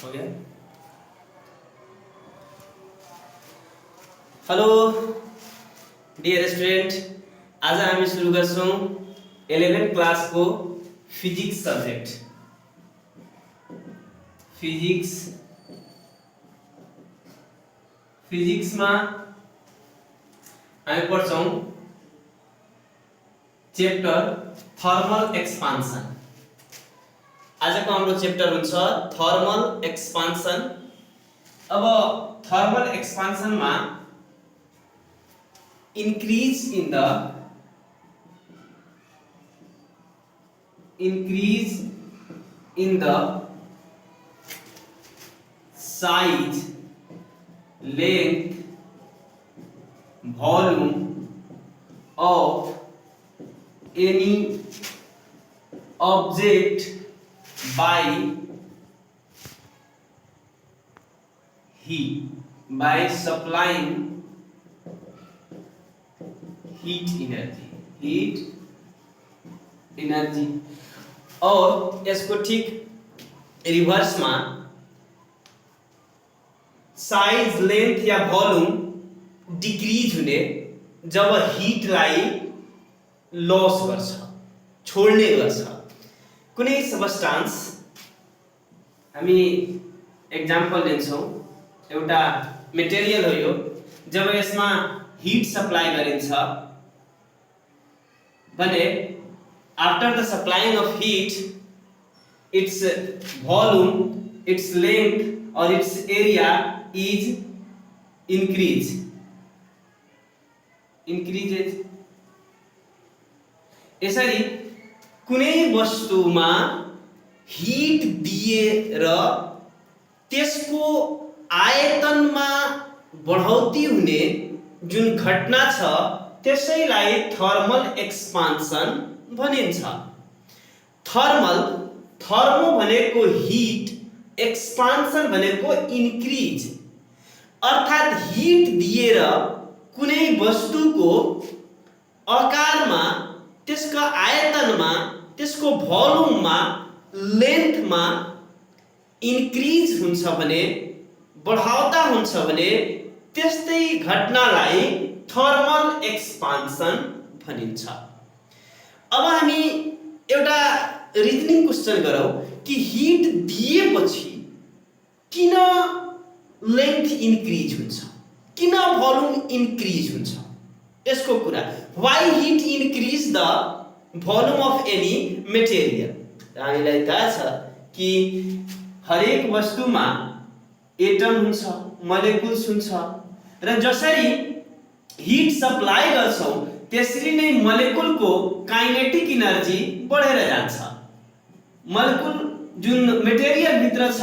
हो गया। Hello dear student, आज हामी सुरु गर्छौं 11 क्लास को फिजिक्स सब्जेक्ट। फिजिक्स में हामी पढ्छौं चैप्टर थर्मल एक्सपान्सन। आज को हाम्रो चैप्टर हुन्छ थर्मल एक्सपान्सन। अब थर्मल एक्सपान्सन में increase in the size, length, volume of any object by supplying heat energy। और इसको ठीक रिवर्स में साइज, लेंथ या वॉल्यूम डिक्रीज हुने जब हीट लाई लॉस गर्छ, छोड्ने गर्छ। कुनै सबस्टान्स, हामी एक्जाम्पल लिन्छौं, एउटा मटेरियल हो यो, जब यसमा हीट सप्लाई गरिन्छ भने after the supplying of heat, its volume, its length or its area is increases। यसरी कुनै वस्तुमा हीट दिएर त्यसको आयतनमा बढौती हुने जुन घटना छ त्यसैलाई थर्मल एक्सपान्सन भनिन्छ। थर्मो भनेको हीट, एक्सपान्सन भनेको इन्क्रीज। अर्थात हीट दिएर कुनै वस्तुको आकारमा, त्यसका आयतनमा, त्यसको भोल्युममा, लेन्थमा इन्क्रीज हुन्छ भने, बढाउँदा हुन्छ भने त्यस्तै घटनालाई थर्मल एक्सपान्सन भनिन्छ। अब हामी एउटा रिजनिङ क्वेशन गरौँ कि हीट दिएपछि किन लेन्थ इन्क्रीज हुन्छ, किन भोल्युम इन्क्रीज हुन्छ, यसको कुरा। Why heat increase the volume of any material. हामीलाई थाहा छ कि हरेक वस्तुमा एटम हुन्छ, मोलेकुल्स हुन्छ, र जसरी हीट सप्लाई गर्छौं त्यसरी नै मोलेकुलको काइनेटिक एनर्जी बढेर जान्छ। मोलेकुल जुन मटेरियल भित्र छ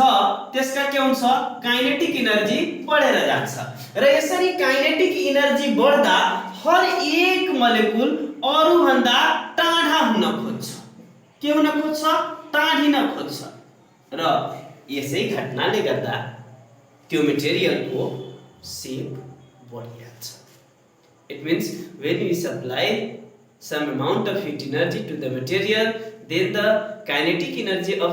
त्यसका के हुन्छ, काइनेटिक एनर्जी बढेर जान्छ, र यसरी काइनेटिक एनर्जी बढ्दा हर एक मोलेकुल अरु भन्दा टाढा हुन खोज्छ। के हुन खोज्छ? टाढिन खोज्छ, र यसै घटनाले गर्दा त्यो मटेरियलको shape बढिन्छ। It means when we supply some amount of heat energy to the material, then the kinetic energy of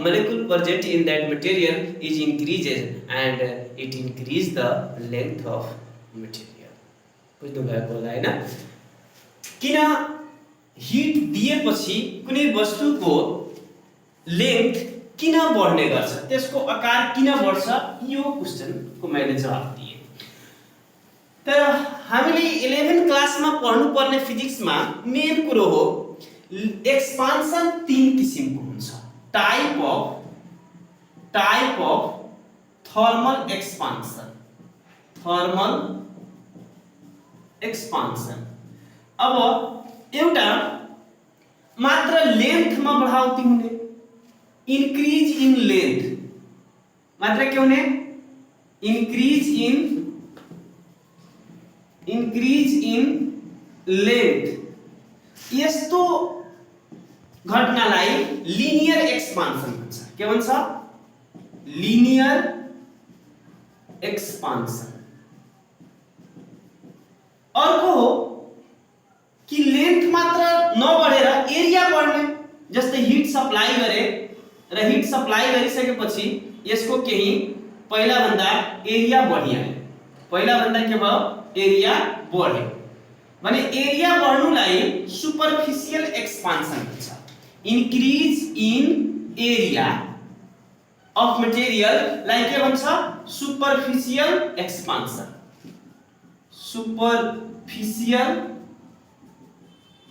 molecule present in that material is increases, and it increase the length of material। बुझ्नु भएको होला हैन? किन heat दिएपछि कुनै वस्तुको length किन बढ्ने गर्छ, त्यसको आकार किन बढ्छ, यो क्वेशनको मैले जवाफ दिए। तर हामीले 11 क्लासमा पढ्नु पर्ने फिजिक्समा मेन कुरो हो एक्सपान्सन 3 किसिमको हुन्छ। Type of thermal expansion. अब एउटा मात्र लेन्थमा बढाउती हुने, इंक्रीज इन लेंथ, मात्र के होने, इंक्रीज इन लेंथ। यस्तो घटनालाई लिनियर एक्सपान्सन भन्छ। के भन्छ? Linear expansion. अर्को हो कि लेंथ मात्र नबढेर एरिया बढ्ने, जस्तै हिट सप्लाई गरे र हिट सप्लाई गरिसकेपछि यसको केही पहिला भन्दा एरिया बढ्यो, पहिला भन्दा के भयो एरिया बढ्यो भने एरिया बढ्नुलाई सुपरफिशियल एक्सपान्सन भन्छ। Increase in area of material लाई के भन्छ सुपरफिशियल एक्सपान्सन, सुपरफिशियल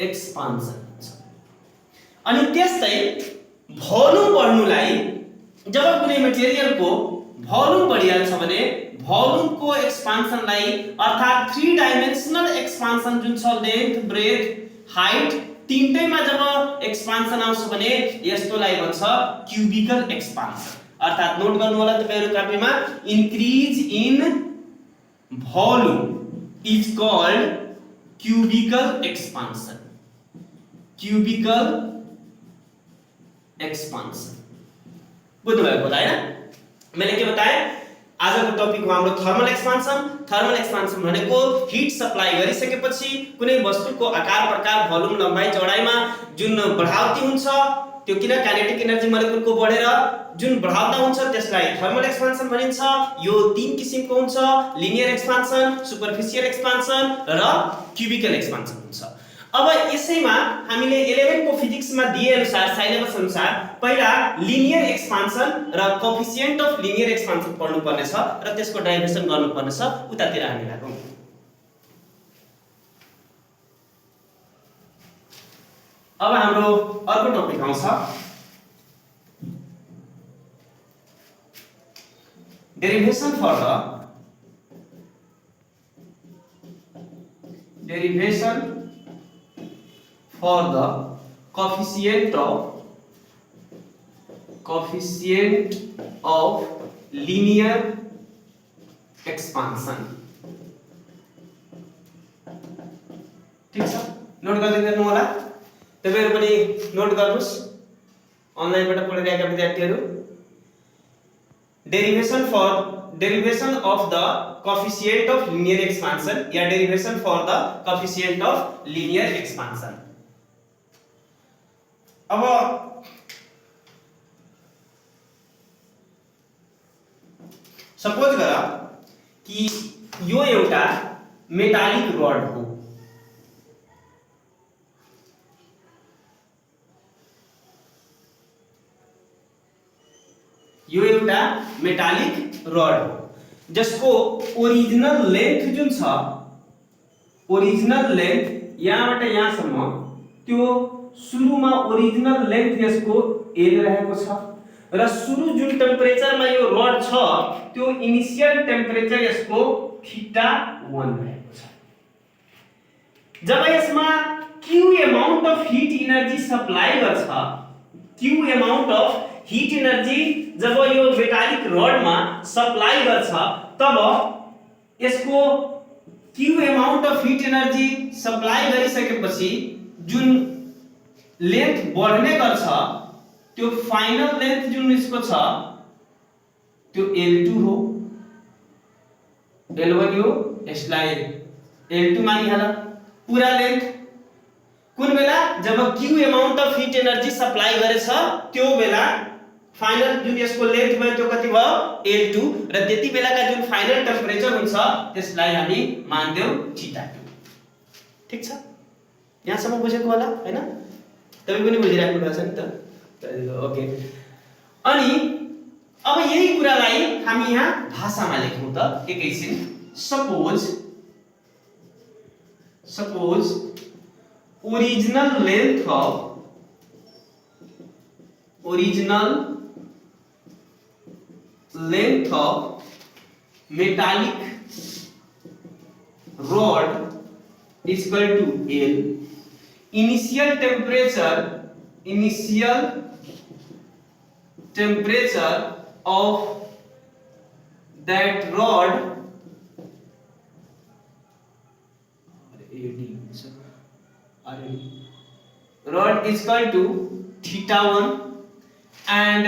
एक्सपान्सन। अनि त्यस्तै भोल्युम बढ्नुलाई जब कुनै मटेरियलको भोल्युम बढिहाल्छ भने भोल्युमको एक्सपान्सनलाई अर्थात् 3 डाइमेन्सनल एक्सपान्सन जुन छ लेन्थ ब्रेथ हाइट तीनटैमा जब एक्सपान्सन आउँछ भने यस्तोलाई भन्छ क्युबिकल एक्सपान्सन। अर्थात् नोट गर्नु होला तपाईहरु कापीमा increase in volume is called cubical expansion, cubical expansion. बुझ्नु भएको होला हैन? मैंने के बताया आजको टपिक हो हाम्रो थर्मल एक्सपान्सन। थर्मल एक्सपान्सन भनेको हिट सप्लाई गरिसकेपछि कुनै वस्तुको आकार प्रकार भोल्युम लम्बाई चौडाइमा जुन बढावती हुन्छ त्यो किन काइनेटिक एनर्जी मोलेकुलको बढेर जुन बढावता हुन्छ त्यसलाई थर्मल एक्सपान्सन भनिन्छ। यो 3 किसिमको हुन्छ, लिनियर एक्सपान्सन, सुपरफिशियल एक्सपान्सन र क्युबिकल एक्सपान्सन हुन्छ। अब यसैमा हामीले 11 को फिजिक्समा दिए अनुसार सिलेबस अनुसार पहिला लिनियर एक्सपान्सन र कोएफिसिएन्ट अफ लिनियर एक्सपान्सन पढ्नु पर्ने छ र त्यसको डेरिभेसन गर्नु पर्ने छ। उतातिर हामी लागौं। अब हाम्रो अर्को टपिक आउँछ derivation for the coefficient of linear expansion। ठीक छ, नोट गर्दै गर्नु होला। तपाईहरु पनि नोट गर्नुस् अनलाइनबाट पढिरहेका विद्यार्थीहरु। Derivation of the coefficient of linear expansion या derivation for the coefficient of linear expansion। अब सपोज गर कि यो एउटा मेटालिक रड हो, यो एउटा मेटालिक रड हो जसको ओरिजिनल लेंथ जुन छ, ओरिजिनल लेंथ यहाँबाट यहाँसम्म त्यो सुरुमा ओरिजिनल लेंथ यसको एल रहेको छ र सुरु जुन टेम्परेचरमा यो रड छ त्यो इनिशियल टेम्परेचर यसको θ1 रहेको छ। जब यसमा Q amount of heat energy supply गर्छ, Q amount of heat energy जब यो मेटालिक रडमा सप्लाई गर्छ तब यसको Q amount of heat energy supply गरिसकेपछि जुन लेंथ बढ्ने गर्छ त्यो फाइनल लेंथ जुन यसको छ त्यो L2 हो। L1 यो यसलाई L2 मानिहाल पूरा लेंथ। कुन बेला जब Q amount of heat energy supply गरेछ त्यो बेला फाइनल जुन यसको लेंथ भयो त्यो कति भयो L2 र त्यति बेलाका जुन फाइनल टेम्परेचर हुन्छ त्यसलाई हामी मान्देउ θ2। ठीक छ, यहाँसम्म बुझेको होला हैन? तपाई पनि बुझिराख्नु भएको छ नि त? ओके। अनि अब यही कुरालाई हामी यहाँ भाषामा लेखौं त एकैछिन। Suppose original length of metallic rod is equal to L। initial temperature of that rod is equal to θ1 and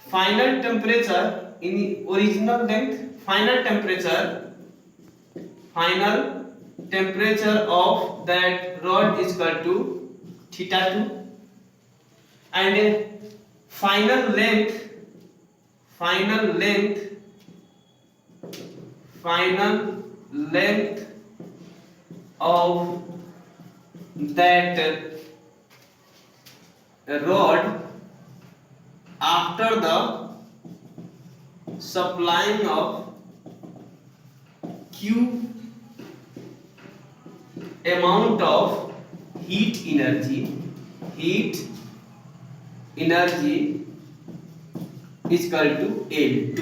final temperature in original length, final temperature of that rod is equal to θ2 and final length of that rod after the supplying of Q amount of heat energy is equal to L2.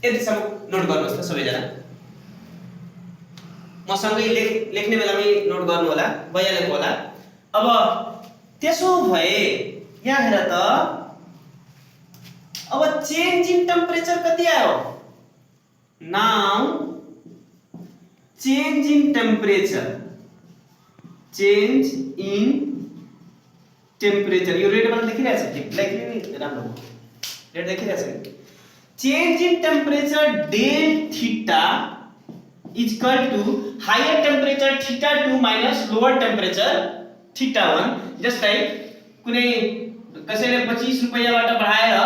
यदि सब note गर्नुहोस् त सबैजना, मसँगै लेख्ने बेलामै note गर्नु होला, भइहालेको होला। अब त्यसो भए यहाँ हेर त, अब चेन्ज इन टेम्परेचर कति आयो? नाउ चेन्ज इन टेम्परेचर यो रेड वाला देखिरहेछ कि ब्ल्याक नि राम्रो हो, रेड देखिरहेछ कि? Change in temperature del theta is equal to higher temperature theta 2 minus lower temperature theta 1। जस्तै कुनै कसैले 25 रुपैयाँबाट बढाएर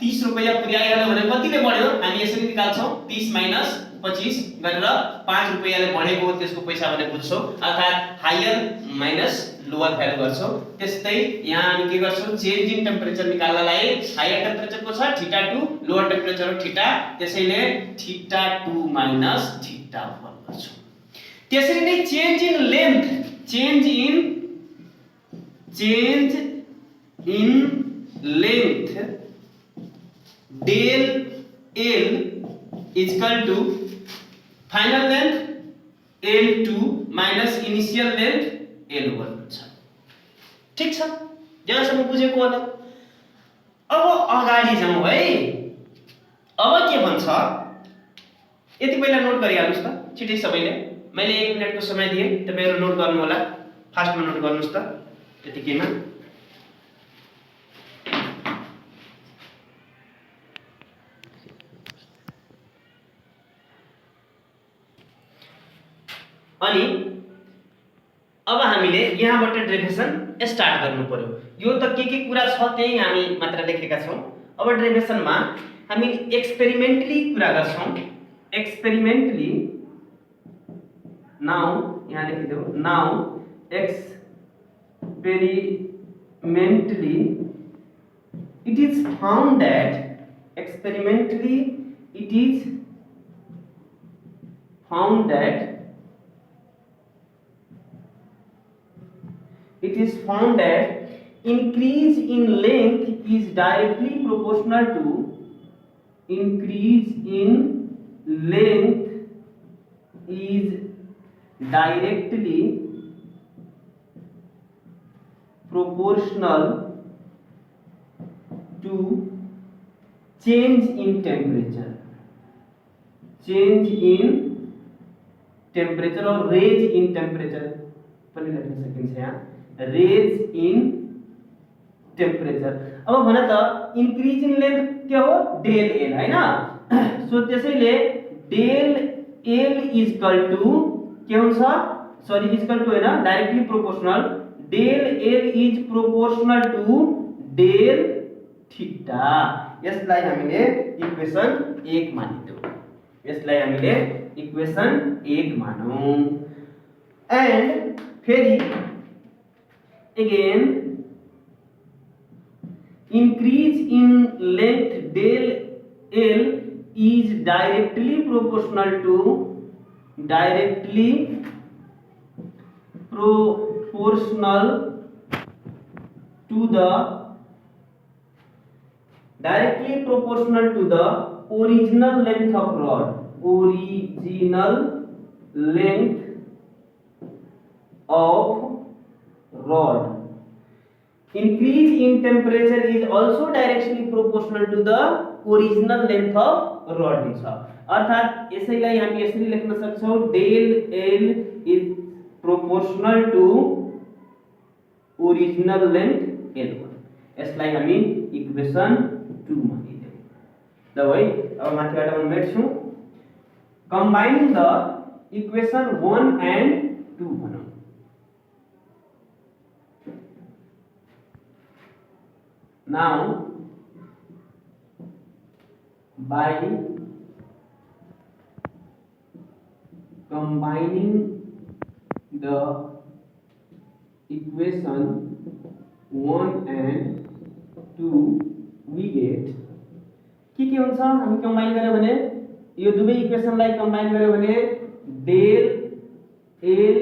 30 रुपैयाँ पुर्याइहाल्यो भने कतिले बढ्यो? हामी यसरी निकाल्छौं, 30 माइनस 25 गरेर 5 रुपैयाँले बढेको त्यसको पैसा भने बुझ्छौं, अर्थात हायर माइनस लोअर भ्यालु गर्छौं। त्यस्तै यहाँ हामी के गर्छौं? चेन्ज इन टेम्परेचर निकाल्नलाई हायर टेम्परेचर को छ थीटा 2, लोअर टेम्परेचर थीटा, त्यसैले थीटा 2 माइनस थीटा 1 गर्छौं। त्यसरी नै change in length del L is equal to final length L2 minus initial length L1 छ। ठीक छ, यहाँसम्म बुझेको होला। अब अगाडि जाउँ है। अब के भन्छ? यति पहिला नोट गरिहाल्नुस् त छिटै सबैले। मैले 1 मिनेटको समय दिए, तपाईहरु नोट गर्नु होला, फास्टमा नोट गर्नुस् त यतिकैमा। अनि अब हामीले यहाँबाट डेरिभेसन स्टार्ट गर्नु पर्यो। यो त के कुरा छ त्यही हामी मात्र लेखेका छौं। अब डेरिभेसनमा हामी एक्सपेरिमेन्टली कुरा गर्छौं। एक्सपेरिमेन्टली नाउ यहाँ लेखिदेऊ, now experimentally it is found that increase in length is directly proportional to change in temperature or raise in temperature पनि लेख्न सकिन्छ यहाँ, raise in temperature। अब भन त increase in length के हो? del L हैन। सो त्यसैले del L is equal to के हुन्छ? सरी इज इक्वल टु हैन, directly proportional. del L is proportional to del theta. यसलाई हामीले इक्वेसन 1 मानिदेऊ। मानौं। एन्ड फेरि again increase in length del L is directly proportional to the original length of rod। Increase in temperature is also directly proportional to the original length of rod हुन्छ। अर्थात यसैलाई हामी यसरी लेख्न सक्छौं, del L is proportional to original length L1। यसलाई हामी equation 2 मानिदेऊ। ल है, अब माथिबाट म मेट्छु। Combining the equation 1 and 2 भनौं। now by combining the equation 1 and 2 we get के हुन्छ हामी कम्बाइन गर्यो भने यो दुवै इक्वेशनलाई कम्बाइन गर्यो भने del L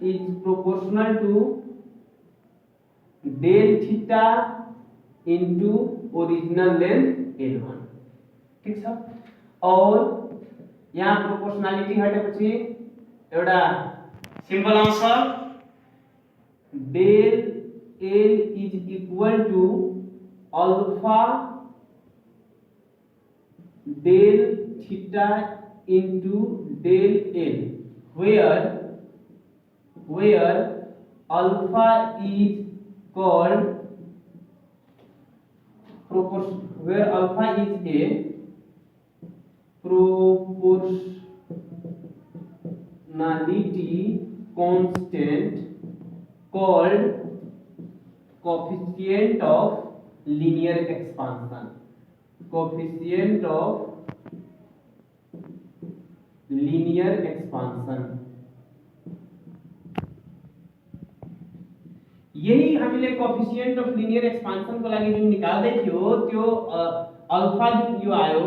is proportional to del theta into original length L1 ठीक छ। और यहाँ प्रोपोर्शनालिटी हटेपछि एउटा सिम्बल आउँछ del L is equal to alpha del theta into del L where alpha is called where alpha is a proportionality constant called coefficient of linear expansion यही हामीले coefficient of linear expansion को लागि जुन निकाल्दै थियो त्यो alpha जुन यो आयो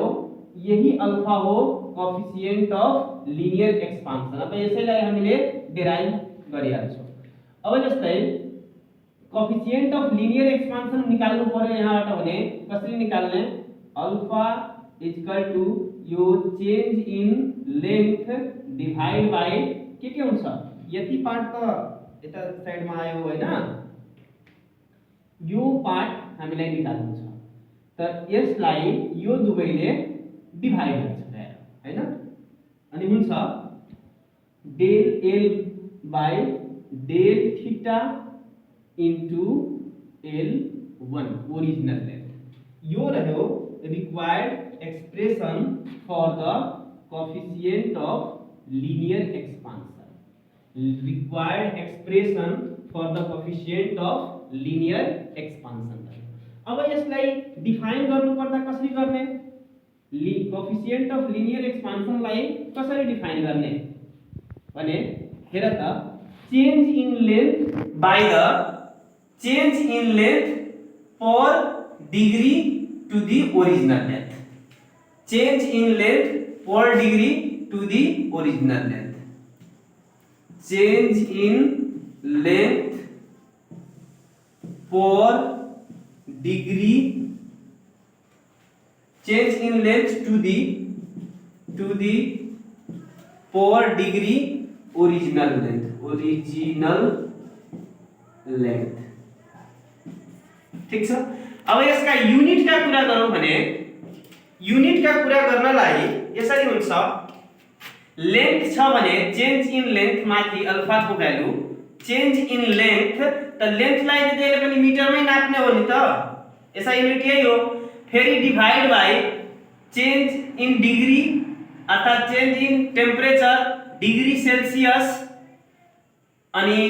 यही अल्फा हो कोएफिशिएंट अफ लिनियर एक्सपांसन। अब यसैलाई हामीले डेराइभ गरिहाल्छौं। अब जस्तै कोएफिशिएंट अफ लिनियर एक्सपांसन निकाल्नु पर्यो यहाँबाट भने कसरी निकाल्ने अल्फा इक्वल टु यो change in length divide by के हुन्छ यति पार्ट त यता साइडमा आयो हैन यो पार्ट हामीलाई निकाल्नु छ त यसलाई यो दुवैले डिवाइड गर्छ हैन अनि हुन्छ del L by del theta into L1 original length यो रह्यो required expression for the coefficient of linear expansion अब यसलाई डिफाइन गर्नु पर्दा कसरी गर्ने कोएफिशिएंट अफ लिनियर एक्सपांसन लाई कसरी डिफाइन गर्ने भने हेर त change in length by the change in length per degree to the original length change in length per degree to the original length change in length per degree change in length to the per degree original length ठीक छ। अब यसका unit का कुरा गरौं भने unit का कुरा गर्नलाई यसरी हुन्छ लेंथ छ भने चेन्ज इन लेंथ माथि अल्फा को भ्यालु चेन्ज इन लेंथ त लेंथ लाई जहिले पनि मिटरमै नाप्ने हो नि त यसका युनिट यही हो फेरि divide by change in degree अर्थात change in temperature degree Celsius अनि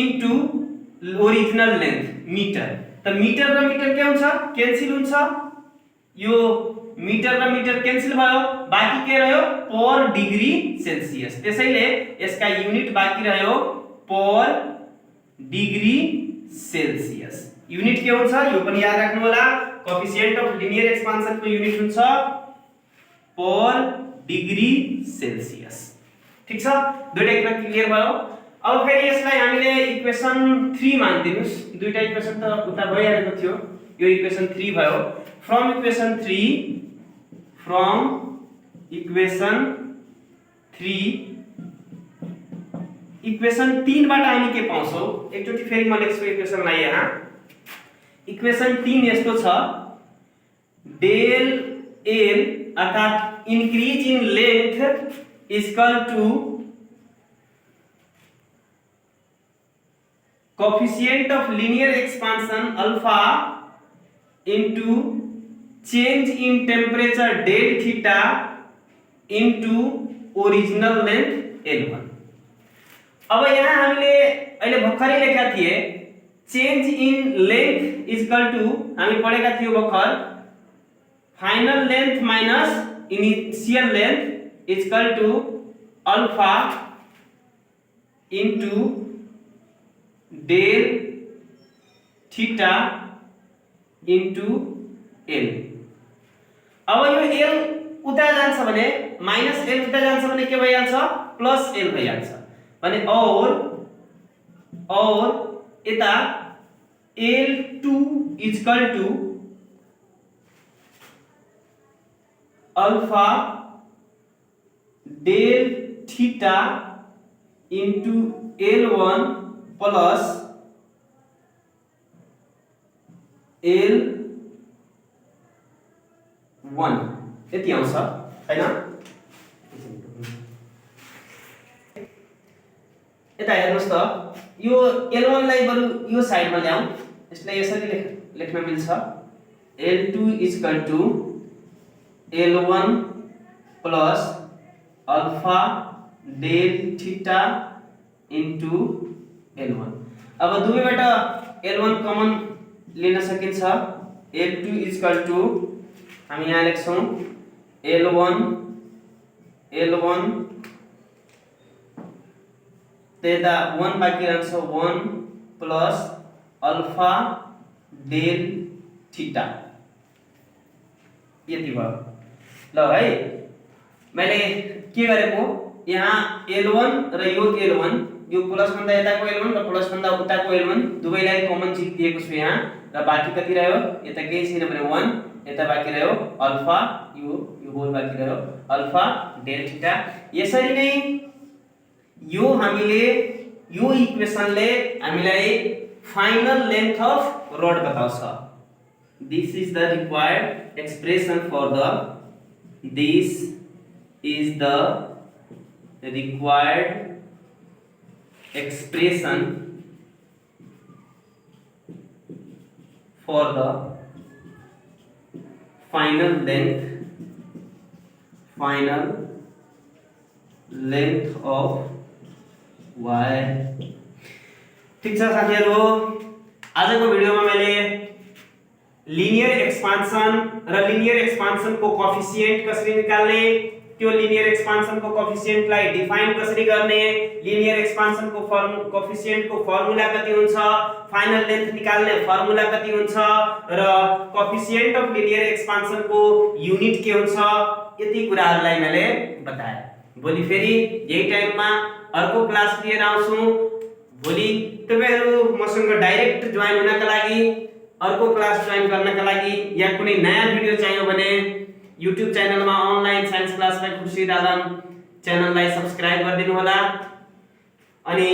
इन्टु ओरिजिनल लेंथ मीटर त मीटर र मीटर के हुन्छ क्यान्सल हुन्छ यो मीटर र मीटर क्यान्सल भयो बाकी के रह्यो पर डिग्री सेल्सियस त्यसैले यसका युनिट बाकी रह्यो पर डिग्री सेल्सियस युनिट के हुन्छ यो पनि याद राख्नु होला कोएफिशिएंट अफ लिनियर एक्सपांसन को युनिट हुन्छ पर डिग्री सेल्सियस ठीक छ दुईटा कुरा क्लियर भयो। अब फेरि यसलाई हामीले इक्वेशन 3 मान्दिनुस् दुईटा इक्वेशन त उता भइहालेको थियो यो इक्वेशन 3 भयो फ्रम इक्वेशन 3 इक्वेशन 3 बाट हामी के पाउँछौ एकचोटी फेरि म लेख्छु इक्वेशनलाई यहाँ इक्वेशन 3 यस्तो छ डेल L अर्थात increase in length equal to coefficient of linear expansion alpha into change in temperature del theta into original length L1। अब यहाँ हामीले अहिले भर्खरै लेखेका थिए change in length is equal to हामी पढेका थियौं भर्खर final length minus initial length equal to alpha into del theta into L. अब यो एल उता जान्छ भने माइनस एल उता जान्छ भने के भइहाल्छ प्लस एल भइहाल्छ भने और यता L2 equal to alpha del theta into L1 plus L1 यति आउँछ हैन। यता हेर्नुस् त यो L1 लाई बरु यो साइडमा ल्याऊ यसलाई यसरी लेख्न मिल्छ L2 equal to L1 plus alpha del theta into L1। अब दुवैबाट L1 कमन लिन सकिन्छ L2 इक्वल टू हामी यहाँ लेख्छौं L1 त्यता 1 बाँकी रहन्छ 1 प्लस अल्फा डेल थीटा यति भयो। ल है मैले के गरेको यहाँ L1 र यो L1 यो प्लस भन्दा यताको L1 र प्लस भन्दा उताको L1 दुवैलाई कमन चिज दिएको छु यहाँ र बाँकी कति रह्यो यता केही छैन भने 1 यता बाँकी रह्यो अल्फा यो होल बाँकी रह्यो अल्फा डेल थीटा। यसरी नै यो हामीले यो इक्वेसनले हामीलाई फाइनल लेन्थ अफ रड बताउँछ। This is the required expression for द final length of wire। ठीक छ साथीहरु, आजको भिडियोमा मैले लिनियर एक्सपान्सन र लिनियर एक्सपान्सन को कोएफिसिएन्ट कसरी निकाल्ने, त्यो लिनियर एक्सपान्सन को कोएफिसिएन्टलाई डिफाइन कसरी गर्ने, लिनियर एक्सपान्सन को कोएफिसिएन्ट को फर्मुला कति हुन्छ, फाइनल लेन्थ निकाल्ने फर्मुला कति हुन्छ र कोएफिसिएन्ट अफ लिनियर एक्सपान्सन को युनिट के हुन्छ, यति कुराहरुलाई मैले बताए। भोलि फेरि यही टाइममा अर्को क्लास लिएर आउँछु। भोलि तपाईहरु मसँग डाइरेक्ट जोइन हुनका लागि, अर्को क्लास जोइन गर्नका लागि या कुनै नयाँ भिडियो चाहियो भने YouTube च्यानलमा online science class by Khurshid आलम च्यानललाई सब्स्क्राइब गरिदिनु होला। अनि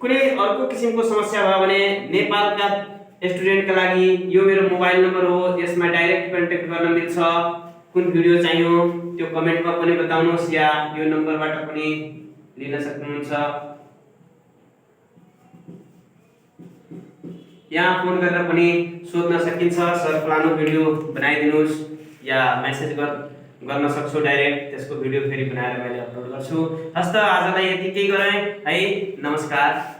कुनै अर्को किसिमको समस्या भयो भने नेपालका स्टुडेन्टका लागि यो मेरो मोबाइल नम्बर हो, यसमा डाइरेक्ट कन्ट्याक्ट गर्न मिल्छ। कुन भिडियो चाहियो त्यो कमेन्टमा पनि बताउनुहोस् या यो नम्बरबाट पनि लिन सक्नुहुन्छ। यहाँ फोन गरेर पनि सोध्न सकिन्छ, सर फलानु भिडियो बनाइदिनुस् या मेसेज गर्न सक्छु डाइरेक्ट, त्यसको भिडियो फेरि बनाएर मैले अपलोड गर्छु। हस्त आजलाई यतिकै गरे है, नमस्कार।